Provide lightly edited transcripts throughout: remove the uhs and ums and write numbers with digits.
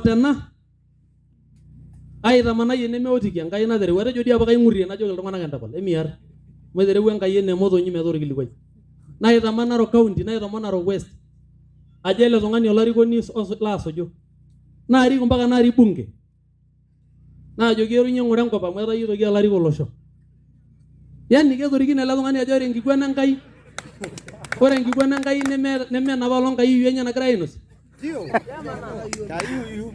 tena aitamanayie nemeotiki enkai natereu atejo dii apa kaing'urie najoki iltung'anak entapal emiar maitereu enkai ene motonyi metaa orkilikuai naitamana Narok County naitamana Narok West ajo ele tung'ani olarikoni laasuju naarik mpaka naarik bunge naajoki erunye ng'ura enkop amu etayietoki alarik olosho yani ketorikine ele tung'ani ajo ore enkiguana enkai neme enapa olonkai iyu enye nagira ainosie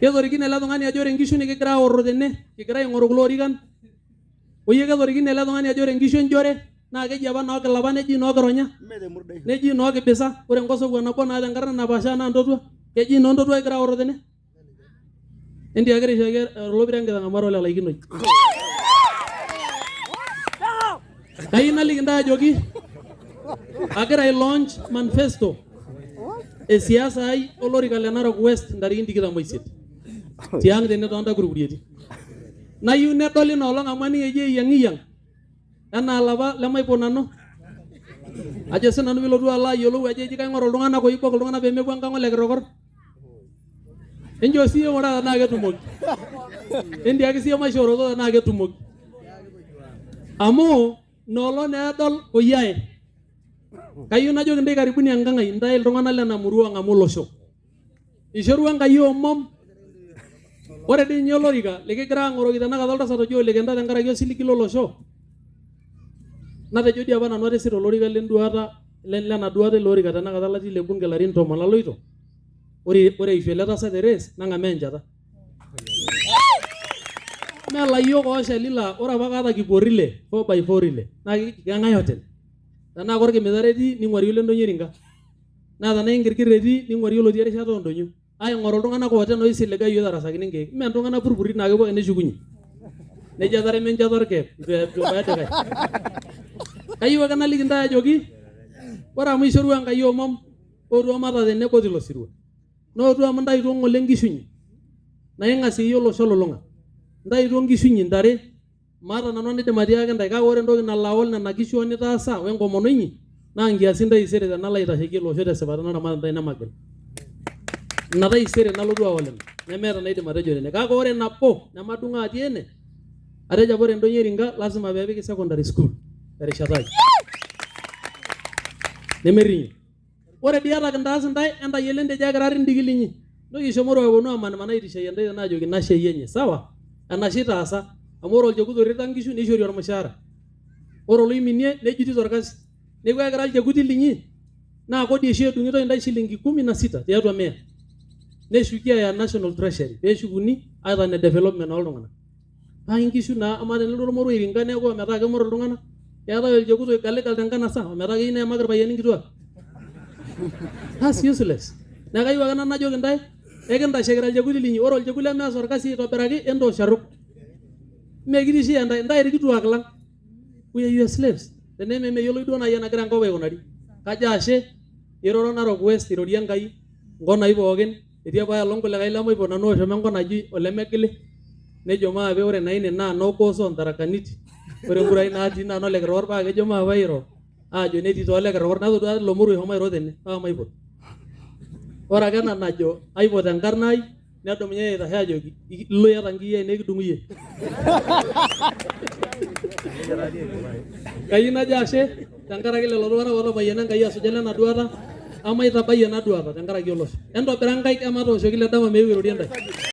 ketorikine ele tung'ani ajo ore nkishu nikigira aorro tene kigira aing'oru kulo orikan oyie ketorikine ele tung'ani ajo ore nkishu enjore naa keji apa nookilapa neji nookironya neji nookibisa ore nkosouwa nabo naata enkarna napaasha naa ntotua keji noontotua egira aorro tene entiakira aishaki olopiro enkitang'amaro lelaikinoi kayieu naliki ntae ajoki agira ai-launch manifesto esiasa ai olorika le Narok West ntarikini 28 tiang' tene toontakurukurieti nayieu nedoli ina olong' amu aning' eji eyiang'iyang' enaa lapa lemaipo nanu ajo sinanu pilotu alo ayiolou ajo eji kaing'oru iltung'anak oibok iltung'anak peemepuo enkang' ole kirokor enchoo siiyie ng'ura tenaa ketumoki entiaki siiyie maishooroto tenaa ketumoki amu inoolong' naa edol oyiaye kayieu najoki ntae karibuni enkang' ai ntae iltung'anak lena murua ang'amu olosho ishorua Enkai omom ore dii ninye olorika likigira aang'oroki tenakata oltasat oji Ole Kenta tenkaraki osiligi lolosho natejo dii apa nanu atisira olorika lena duata ilo orika tenakata latii le bunge larin 10 aloito ore ishu ele tasat eres nang'amaa enchata mee layiok ooshali laa ore apa kaata kipuorri le 4x4 ile naa keng'ae hotel tenaa korkimita etii ning'uari olentonyio eringa naa tenaa inkirkir etii ning'uari olotii erishata oondonyo aing'oru iltung'anak ooten oisiligayu iyiok tarasakini nkeek mee iltung'anak purpuri naa kepuo ake neshukunye nejo etaremo enchata orkeep itu ebaya dikae kayieu ake naliki ntae ajoki ore amu ishorua Enkai omom ootu omata tenebo tilo sirua nootu amu ntaituo ng'ole nkishuinyi naing'asie iyie olosho lulung'a ntaituo nkishuinyi ntare maata nanu anidim atiaki ntae kake ore entoki nalo aol nena kishu nitaasa wenkomono inyi naa nkiasin taisere tenalo aitasheki olosho tesipata naramat ntae nemagil ina taisere nalotu aol ina nemeeta naidim atejo tene kake ore nabo nemadung'o atii ene atejo apa ore entonyio eringa lasima peepiki secondary school terishata ai nemerrinyo ore dii ata kintaas ntae entayiolo entejo ekirari ndikilinyi ntoki ishomo aponu amanimana aitishayie ntae tenaajoki nashei enye sawa enashe itaasa amu ore olchekut oirrita nkishu nishori ormushaara ore oloiminie nejuti torkasi neeku ekira ilchekuti linyi naa kodi oshi edung'itoi ntae shilingi 16 tiatua 100 neshuki aya national treasury peeshukuni aita ne development oltung'anak paa nkishu naa ama tenelotu ormoruo airinga neeku ometaa kemorro iltung'anak keetai olchekut oigaligal tenkanasa ometaa keyieu neemaki irpayiani nkituak that's useless neeku kayieu ake nanu najoki ntae ekintashekita ilchekuti linyi ore olchekut lemeas orkasi aitobiraki entoosh aruk mekitishia ntae irkituak lang we are your slaves tenemeyioloi duo naaji enagira enkop aikunari kajo ashe iroro Narok West irorie Enkai nkonai pookin etii apa olong' kulikae lemaipo nanu oshomo enkop naji Olemegili nejo maape ore naine naa nogoso ntarakaniti ore nkurai natii naa nole kirokor paa kejo maape airo aajo netii toole kirokor natodua ilo moruo eshomo airo tene paa maipot ore ake ena najo aipot enkarna ai nedumunye aitashe ajoki ilo iyata nkiyia nekidung'u iyie kayieu najo ashe tenkaraki lelo tung'anak ootapayiana Enkai asuja lena duata amaitabaiye ena duata tenkaraki olosho entobira nkaik ematooshoki le dama meeu irorie ntae